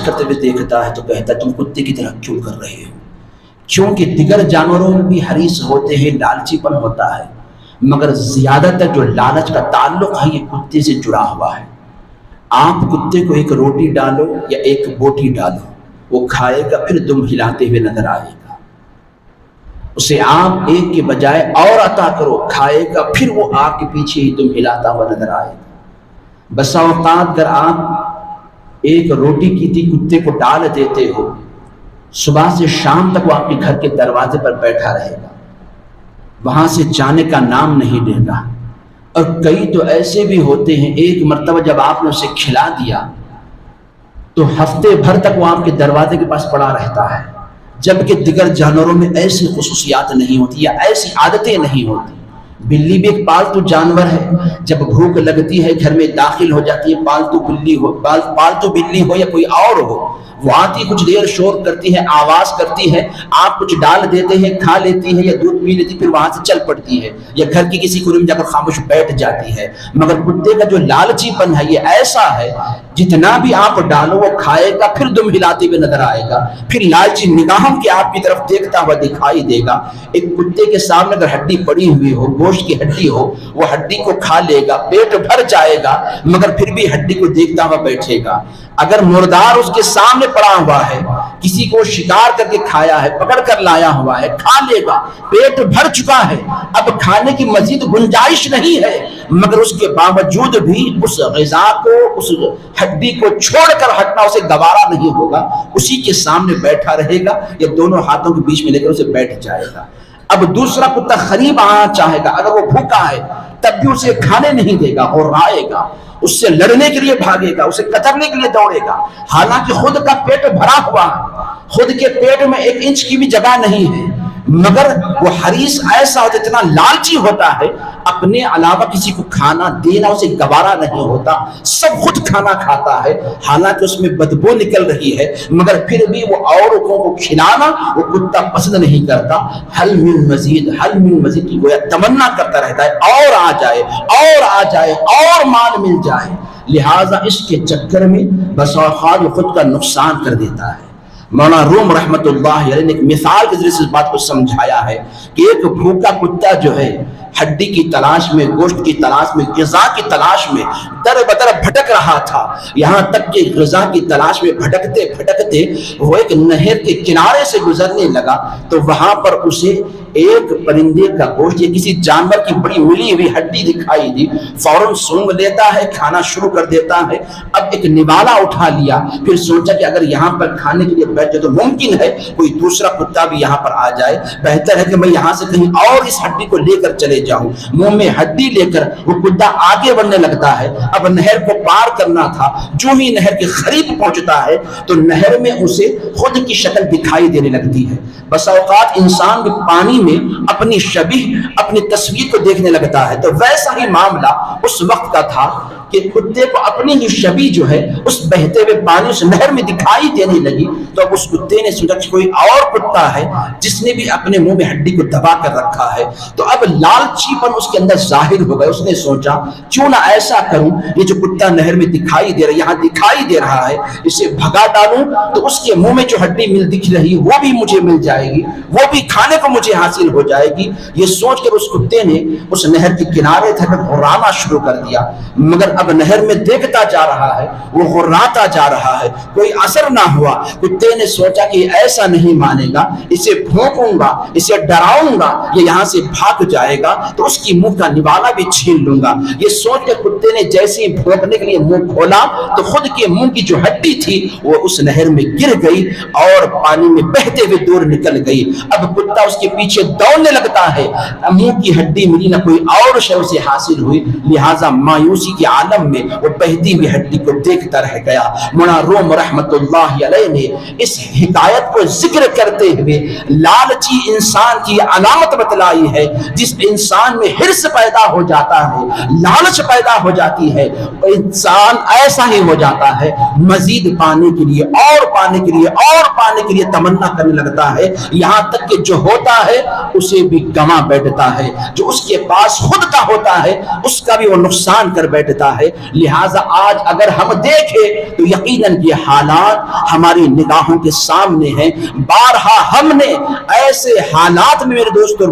کرتے ہوئے دیکھتا ہے تو کہتا ہے تم کتے کی طرح کیوں کر رہے ہو؟ کیونکہ دیگر جانوروں میں بھی حریص ہوتے ہیں، لالچی پن ہوتا ہے، مگر زیادہ تر جو لالچ کا تعلق ہے یہ کتے سے جڑا ہوا ہے۔ آپ کتے کو ایک روٹی ڈالو یا ایک بوٹی ڈالو، وہ کھائے گا، پھر دم ہلاتے ہوئے نظر آئے گا۔ اسے آپ ایک کے بجائے اور عطا کرو، کھائے گا، پھر وہ آپ کے پیچھے ہی دم ہلاتا ہوا نظر آئے گا۔ بسا اوقات اگر آپ ایک روٹی کی تھی کتے کو ڈال دیتے ہو، صبح سے شام تک وہ آپ کے گھر کے دروازے پر بیٹھا رہے گا، وہاں سے جانے کا نام نہیں لے گا۔ اور کئی تو ایسے بھی ہوتے ہیں ایک مرتبہ جب آپ نے اسے کھلا دیا تو ہفتے بھر تک وہ آپ کے دروازے کے پاس پڑا رہتا ہے، جبکہ دیگر جانوروں میں ایسی خصوصیات نہیں ہوتی یا ایسی عادتیں نہیں ہوتی۔ بلی بھی ایک پالتو جانور ہے، جب بھوک لگتی ہے گھر میں داخل ہو جاتی ہے، پالتو بلی ہو یا کوئی اور ہو، وہ آتی کچھ دیر شور کرتی ہے، آواز کرتی ہے، آپ کچھ ڈال دیتے ہیں، کھا لیتی ہے یا دودھ پی لیتی، پھر وہاں سے چل پڑتی ہے یا گھر کی کسی کونے میں جا کر خاموش بیٹھ جاتی ہے۔ مگر کتے کا جو لالچی پن ہے یہ ایسا ہے، جتنا بھی آپ ڈالو وہ کھائے گا، پھر دم ہلاتے ہوئے نظر آئے گا، پھر لالچی نگاہوں کے آپ کی طرف دیکھتا ہوا دکھائی دے گا۔ ایک کتے کے سامنے اگر ہڈی پڑی ہوئی ہو، گوشت کی ہڈی ہو، وہ ہڈی کو کھا لے گا، پیٹ بھر جائے گا، مگر پھر بھی ہڈی کو دیکھتا ہوا بیٹھے گا۔ اگر مردار اس کے سامنے پڑا ہوا ہے، کسی کو شکار کر کے کھایا ہے، پکڑ کر لایا ہوا ہے، کھا لے گا، پیٹ بھر چکا ہے، اب کھانے کی مزید گنجائش نہیں ہے، مگر اس کے باوجود بھی اس غذا کو، اس ہڈی کو چھوڑ کر ہٹنا اسے گوارا نہیں ہوگا، اسی کے سامنے بیٹھا رہے گا یا دونوں ہاتھوں کے بیچ میں لے کر اسے بیٹھ جائے گا۔ اب دوسرا کتا قریب آنا چاہے گا، اگر وہ بھوکا ہے تب بھی اسے کھانے نہیں دے گا اور رائے گا، اس سے لڑنے کے لیے بھاگے گا، اسے کترنے کے لیے دوڑے گا، حالانکہ خود کا پیٹ بھرا ہوا ہے، خود کے پیٹ میں 1 انچ کی بھی جگہ نہیں ہے، مگر وہ حریص ایسا ہوتا ہے، اتنا لالچی ہوتا ہے، اپنے علاوہ کسی کو کھانا دینا اسے گوارا نہیں ہوتا، سب خود کھانا کھاتا ہے، حالانکہ اس میں بدبو نکل رہی ہے، مگر پھر بھی وہ اوروں کو کھلانا وہ کتا پسند نہیں کرتا۔ حل من مزید، حل من مزید کی گویا تمنا کرتا رہتا ہے، اور آ جائے، اور آ جائے، اور مال مل جائے، لہٰذا اس کے چکر میں بس اوقات وہ خود کا نقصان کر دیتا ہے۔ مولانا روم رحمت اللہ علیہ نے ایک مثال کے ذریعے سے اس بات کو سمجھایا ہے کہ ایک بھوکا کتا جو ہے ہڈی کی تلاش میں، گوشت کی تلاش میں، غذا کی تلاش میں در بدر بھٹک رہا تھا، یہاں تک کہ غذا کی تلاش میں بھٹکتے بھٹکتے وہ ایک نہر کے کنارے سے گزرنے لگا تو وہاں پر اسے ایک پرندے کا گوشت یا کسی جانور کی بڑی ملی ہوئی ہڈی دکھائی دی، فوراً سونگ لیتا ہے، کھانا شروع کر دیتا ہے۔ اب ایک نوالا اٹھا لیا، پھر سوچا کہ اگر یہاں پر کھانے کے لیے بیٹھے تو ممکن ہے کوئی دوسرا کتا بھی یہاں پر آ جائے، بہتر ہے کہ میں یہاں سے کہیں اور اس ہڈی کو لے کر چلے جاؤں۔ منہ میں ہڈی لے کر وہ کتا آگے بڑھنے لگتا ہے، اب نہر کو پار کرنا تھا، جو ہی نہر کے قریب پہنچتا ہے تو نہر میں اسے خود کی شکل دکھائی دینے لگتی ہے۔ بس اوقات انسان بھی پانی میں اپنی شبیہ، اپنی تصویر کو دیکھنے لگتا ہے، تو ویسا ہی معاملہ اس وقت کا تھا کہ کتے کو اپنی ہی شبیہ جو ہے اس بہتے ہوئے پانی اس نہر میں دکھائی دینے لگی، تو اب اس کتے نے سوچا کہ کوئی اور کتا ہے جس نے بھی اپنے منہ میں ہڈی کو دبا کر رکھا ہے، تو اب لالچی پن اس کے اندر ظاہر ہو گیا۔ اس نے سوچا کیوں نہ ایسا کروں، یہ جو کتا نہر میں دکھائی دے رہا، یہاں دکھائی دے رہا ہے، اسے بھگا ڈالوں تو اس کے منہ میں جو ہڈی دکھ رہی وہ بھی مجھے مل جائے گی، وہ بھی کھانے کو مجھے حاصل ہو جائے گی۔ یہ سوچ کر اس کتے نے اس نہر کے کنارے تک غرانا شروع کر دیا، مگر اب نہر میں دیکھتا جا رہا ہے، وہ غراتا جا رہا ہے، کوئی اثر نہ ہوا۔ کتے نے سوچا کہ ایسا نہیں مانے گا، اسے بھونکوں گا، اسے ڈراؤں گا، یہ یہاں سے بھاگ جائے گا تو اس کی منہ کا نوالا بھی چھین لوں گا۔ یہ سوچ کے کتے نے جیسے ہی بھونکنے کے لیے منہ کھولا تو خود کے منہ کی جو ہڈی تھی وہ اس نہر میں گر گئی اور پانی میں بہتے ہوئے دور نکل گئی۔ اب کتا اس کے پیچھے دوڑنے لگتا ہے، منہ کی ہڈی ملی نہ کوئی اور شے اسے حاصل ہوئی، لہٰذا مایوسی کے عالم میں وہ بہتی ہوئی ہڈی کو دیکھتا رہ گیا۔ مولانا روم رحمت اللہ علیہ نے اس حکایت کو ذکر کرتے ہوئے لالچی انسان کی علامت بتلائی ہے، جس انسان میں حرص پیدا ہو جاتا ہے، لالچ پیدا ہو جاتی ہے، انسان ایسا ہی ہو جاتا ہے، مزید پانے کے لیے اور پانے کے لیے اور پانے کے لیے تمنا کرنے لگتا ہے، یہاں تک کہ جو ہوتا ہے اسے بھی گنوا بیٹھتا ہے، جو اس کے پاس خود کا ہوتا ہے اس کا بھی وہ نقصان کر بیٹھتا ہے. لہٰذا آج اگر ہم دیکھیں تو یقیناً یہ حالات ہماری نگاہوں کے سامنے ہیں. بارہا ہم نے ایسے حالات میں میرے دوستوں